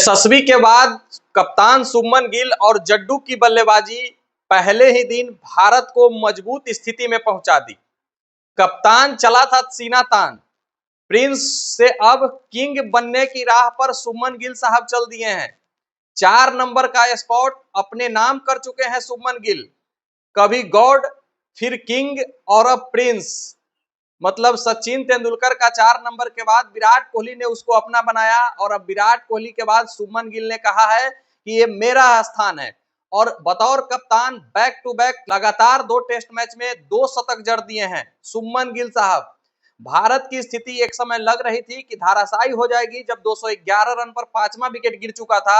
यशस्वी के बाद कप्तान शुभमन गिल और जड्डू की बल्लेबाजी पहले ही दिन भारत को मजबूत स्थिति में पहुंचा दी। कप्तान चला था सीना तान, प्रिंस से अब किंग बनने की राह पर शुभमन गिल साहब चल दिए हैं। 4 नंबर का स्पॉट अपने नाम कर चुके हैं शुभमन गिल। कभी गॉड, फिर किंग और अब प्रिंस। मतलब सचिन तेंदुलकर का 4 नंबर के बाद विराट कोहली ने उसको अपना बनाया और अब विराट कोहली के बाद शुभमन गिल ने कहा है कि ये मेरा स्थान है। और बतौर कप्तान बैक टू बैक लगातार 2 टेस्ट मैच में 2 शतक जड़ दिए हैं शुभमन गिल साहब। भारत की स्थिति एक समय लग रही थी कि धाराशायी हो जाएगी जब 211 रन पर 5वां विकेट गिर चुका था।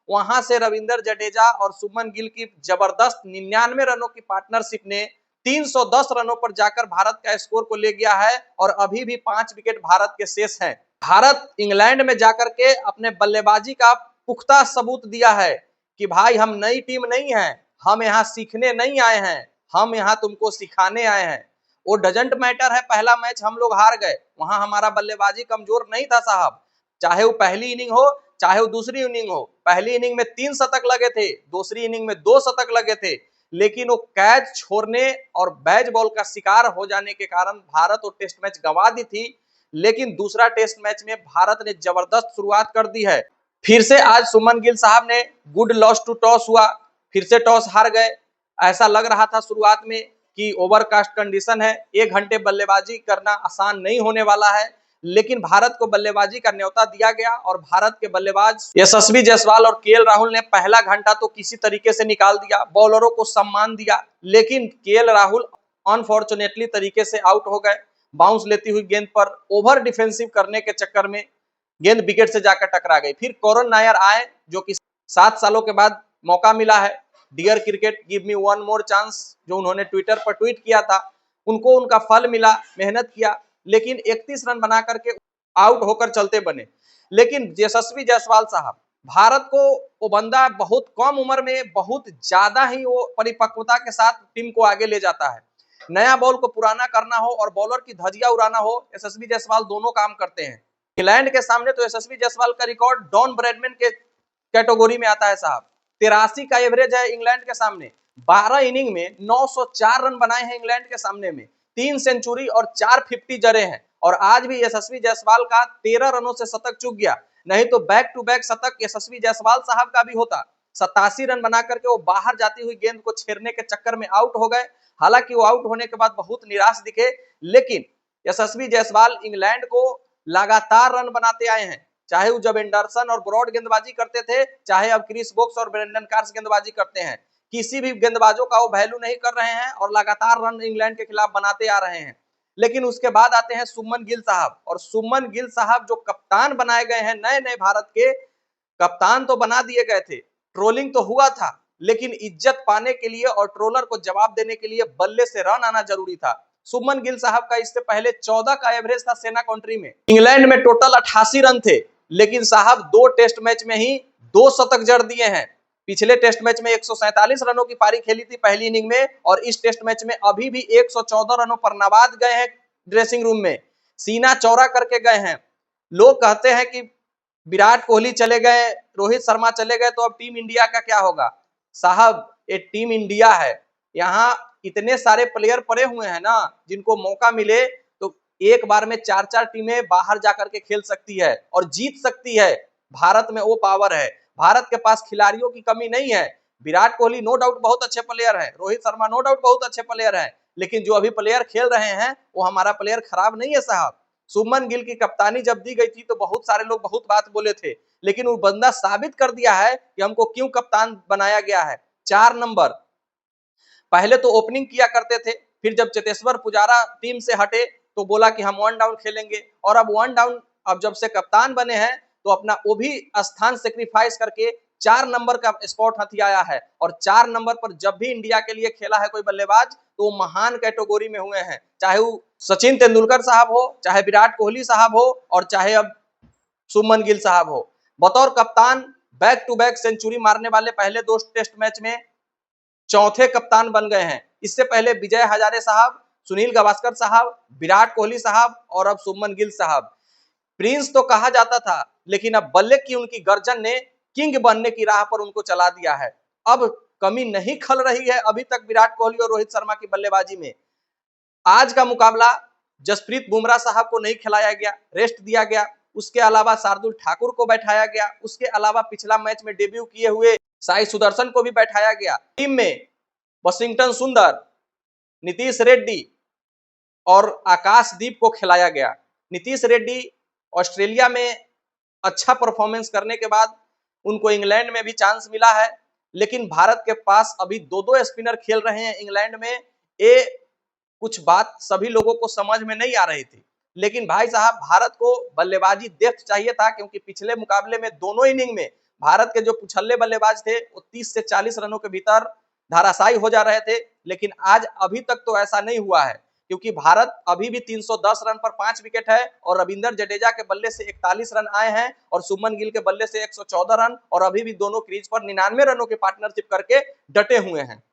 वहां से रविंद्र जडेजा और शुभमन गिल की जबरदस्त 99 रनों की पार्टनरशिप ने 310 रनों पर जाकर भारत का स्कोर को ले गया है और अभी भी 5 विकेट भारत के शेष हैं। भारत इंग्लैंड में जाकर के अपने बल्लेबाजी का पुख्ता सबूत दिया है कि भाई हम नई टीम नहीं है, हम यहाँ सीखने नहीं आए हैं, हम यहाँ तुमको सिखाने आए हैं। वो डजंट मैटर है पहला मैच हम लोग हार गए, वहां हमारा बल्लेबाजी कमजोर नहीं था साहब। चाहे वो पहली इनिंग हो चाहे वो दूसरी इनिंग हो, पहली इनिंग में 3 शतक लगे थे, दूसरी इनिंग में 2 शतक लगे थे, लेकिन वो कैच छोड़ने और बैज बॉल का शिकार हो जाने के कारण भारत वो टेस्ट मैच गंवा दी थी। लेकिन दूसरा टेस्ट मैच में भारत ने जबरदस्त शुरुआत कर दी है। फिर से आज शुभमन गिल साहब ने गुड लॉस टू टॉस हुआ, फिर से टॉस हार गए। ऐसा लग रहा था शुरुआत में कि ओवरकास्ट कंडीशन है, 1 घंटे बल्लेबाजी करना आसान नहीं होने वाला है, लेकिन भारत को बल्लेबाजी का न्योता दिया गया और भारत के बल्लेबाज यशस्वी जायसवाल और केएल राहुल ने पहला घंटा तो किसी तरीके से निकाल दिया, बॉलरों को सम्मान दिया। लेकिन केएल राहुल अनफॉर्चुनेटली तरीके से आउट हो गए। बाउंस लेती हुई गेंद पर ओवर डिफेंसिव करने के चक्कर में गेंद विकेट से जाकर टकरा गई। फिर करुण नायर आए, जो कि 7 सालों के बाद मौका मिला है। Dear cricket give me one more chance, जो उन्होंने ट्विटर पर ट्वीट किया था, उनको उनका फल मिला, मेहनत किया, लेकिन 31 रन बना करके आउट होकर चलते बने। लेकिन यशस्वी जायसवाल साहब, भारत को वो बंदा बहुत कम उम्र में बहुत ज्यादा ही वो परिपक्वता के साथ टीम को आगे ले जाता है। नया बॉल को पुराना करना हो और बॉलर की धजिया उड़ाना हो, यशस्वी जायसवाल दोनों काम करते हैं। इंग्लैंड के सामने तो यशस्वी जायसवाल का रिकॉर्ड डॉन ब्रैडमैन के कैटेगरी में आता है साहब। 83 का एवरेज है इंग्लैंड के सामने। 12 इनिंग में 904 रन बनाए हैं इंग्लैंड के सामने में, 3 सेंचुरी और 4 50 जड़े हैं। और आज भी यशस्वी जायसवाल का 13 रनों से शतक चूक गया, नहीं तो बैक टू बैक शतक यशस्वी जायसवाल साहब का भी होता। 87 रन बना करके वो बाहर जाती हुई गेंद को छेड़ने के चक्कर में आउट हो गए। हालांकि वो आउट होने के बाद बहुत निराश दिखे, लेकिन यशस्वी जायसवाल इंग्लैंड को लगातार रन बनाते आए हैं। चाहे वो जब एंडरसन और ब्रॉड गेंदबाजी करते थे, चाहे अब क्रिस वोक्स और ब्रेंडन कार्स गेंदबाजी करते हैं, किसी भी गेंदबाजों का वो वैल्यू नहीं कर रहे हैं और लगातार रन इंग्लैंड के खिलाफ बनाते आ रहे हैं। लेकिन उसके बाद आते हैं शुभमन गिल साहब, और शुभमन गिल साहब जो कप्तान बनाए गए हैं, नए नए भारत के कप्तान तो बना दिए गए थे। ट्रोलिंग तो हुआ था, लेकिन इज्जत पाने के लिए और ट्रोलर को जवाब देने के लिए बल्ले से रन आना जरूरी था। शुभमन गिल साहब का इससे पहले 14 का एवरेज था सेना कंट्री में। इंग्लैंड में टोटल 88 रन थे, लेकिन साहब 2 टेस्ट मैच में ही 2 शतक जड़ दिए हैं। पिछले टेस्ट मैच में 147 रनों की पारी खेली थी पहली इनिंग में, और इस टेस्ट मैच में अभी भी 114 रनों पर नवाद गए हैं ड्रेसिंग रूम में, सीना चौड़ा करके गए हैं। लोग कहते हैं कि विराट कोहली चले गए, रोहित शर्मा चले गए, तो अब टीम इंडिया का क्या होगा। साहब ये टीम इंडिया है, यहाँ इतने सारे प्लेयर पड़े हुए हैं ना, जिनको मौका मिले तो एक बार में 4-4 टीमें बाहर जाकर के खेल सकती है और जीत सकती है। भारत में वो पावर है, भारत के पास खिलाड़ियों की कमी नहीं है। विराट कोहली नो डाउट बहुत अच्छे प्लेयर है, रोहित शर्मा नो डाउट बहुत अच्छे प्लेयर है, लेकिन जो अभी प्लेयर खेल रहे हैं वो हमारा प्लेयर खराब नहीं है साहब। शुभमन गिल की कप्तानी जब दी गई थी तो बहुत सारे लोग बहुत बात बोले थे, लेकिन वो बंदा साबित कर दिया है कि हमको क्यों कप्तान बनाया गया है। 4 नंबर पहले तो ओपनिंग किया करते थे, फिर जब चेतेश्वर पुजारा टीम से हटे तो बोला कि हम 1 डाउन खेलेंगे, और अब 1 डाउन अब जब से कप्तान बने हैं तो अपना वो भी स्थान सेक्रीफाइस करके 4 नंबर का स्पॉट हथियाया है। और 4 नंबर पर जब भी इंडिया के लिए खेला है कोई बल्लेबाज तो महान कैटेगरी में हुए हैं, चाहे वो सचिन तेंदुलकर साहब हो, चाहे विराट कोहली साहब हो, और चाहे अब शुभमन गिल साहब हो। बतौर कप्तान बैक टू बैक सेंचुरी मारने वाले पहले 2 टेस्ट मैच में चौथे कप्तान बन गए हैं। इससे पहले विजय हजारे साहब, सुनील गावस्कर साहब, विराट कोहली साहब और अब शुभमन गिल साहब। प्रिंस तो कहा जाता था, लेकिन अब बल्ले की उनकी गर्जन ने किंग बनने की राह पर उनको चला दिया है। अब कमी नहीं खल रही है अभी तक विराट कोहली और रोहित शर्मा की बल्लेबाजी में। आज का मुकाबला जसप्रीत बुमराह साहब को नहीं खिलाया गया, रेस्ट दिया गया। उसके अलावा शार्दुल ठाकुर को बैठाया गया। उसके अलावा पिछला मैच में डेब्यू किए हुए साई सुदर्शन को भी बैठाया गया। टीम में वाशिंगटन सुंदर, नीतीश रेड्डी और आकाशदीप को खिलाया गया। नीतीश रेड्डी ऑस्ट्रेलिया में अच्छा परफॉर्मेंस करने के बाद उनको इंग्लैंड में भी चांस मिला है, लेकिन भारत के पास अभी दो स्पिनर खेल रहे हैं इंग्लैंड में। ये कुछ बात सभी लोगों को समझ में नहीं आ रही थी, लेकिन भाई साहब भारत को बल्लेबाजी डेप्थ चाहिए था, क्योंकि पिछले मुकाबले में दोनों इनिंग में भारत के जो पुछल्ले बल्लेबाज थे वो 30 से 40 रनों के भीतर धाराशायी हो जा रहे थे। लेकिन आज अभी तक तो ऐसा नहीं हुआ है, क्योंकि भारत अभी भी 310 रन पर 5 विकेट है और रविंदर जडेजा के बल्ले से 41 रन आए हैं और शुभमन गिल के बल्ले से 114 रन, और अभी भी दोनों क्रीज पर 99 रनों की पार्टनरशिप करके डटे हुए हैं।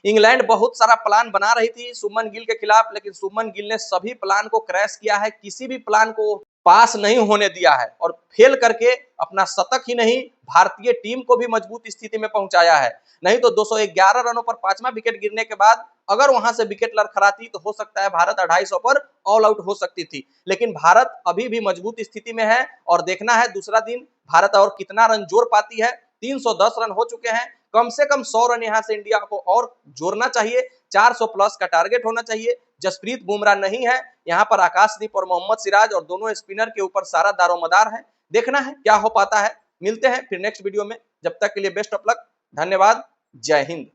इंग्लैंड बहुत सारा प्लान बना रही थी शुभमन गिल के खिलाफ, लेकिन शुभमन गिल ने सभी प्लान को क्रैश किया है। किसी भी प्लान को पास नहीं होने दिया है और फेल करके अपना शतक ही नहीं भारतीय टीम को भी मजबूत स्थिति में पहुंचाया है। नहीं तो 211 रनों पर 5वां विकेट गिरने के बाद अगर वहां से विकेट लड़खड़ाती तो हो सकता है भारत 250 पर ऑल आउट हो सकती थी। लेकिन भारत अभी भी मजबूत स्थिति में है और देखना है दूसरा दिन भारत और कितना रन जोड़ पाती है। 310 रन हो चुके हैं, कम से कम 100 रन यहां से इंडिया को और जोड़ना चाहिए। 400 प्लस का टारगेट होना चाहिए। जसप्रीत बुमराह नहीं है यहाँ पर, आकाशदीप और मोहम्मद सिराज और दोनों स्पिनर के ऊपर सारा दारोमदार है। देखना है क्या हो पाता है। मिलते हैं फिर नेक्स्ट वीडियो में, जब तक के लिए बेस्ट ऑफ लक। धन्यवाद। जय हिंद।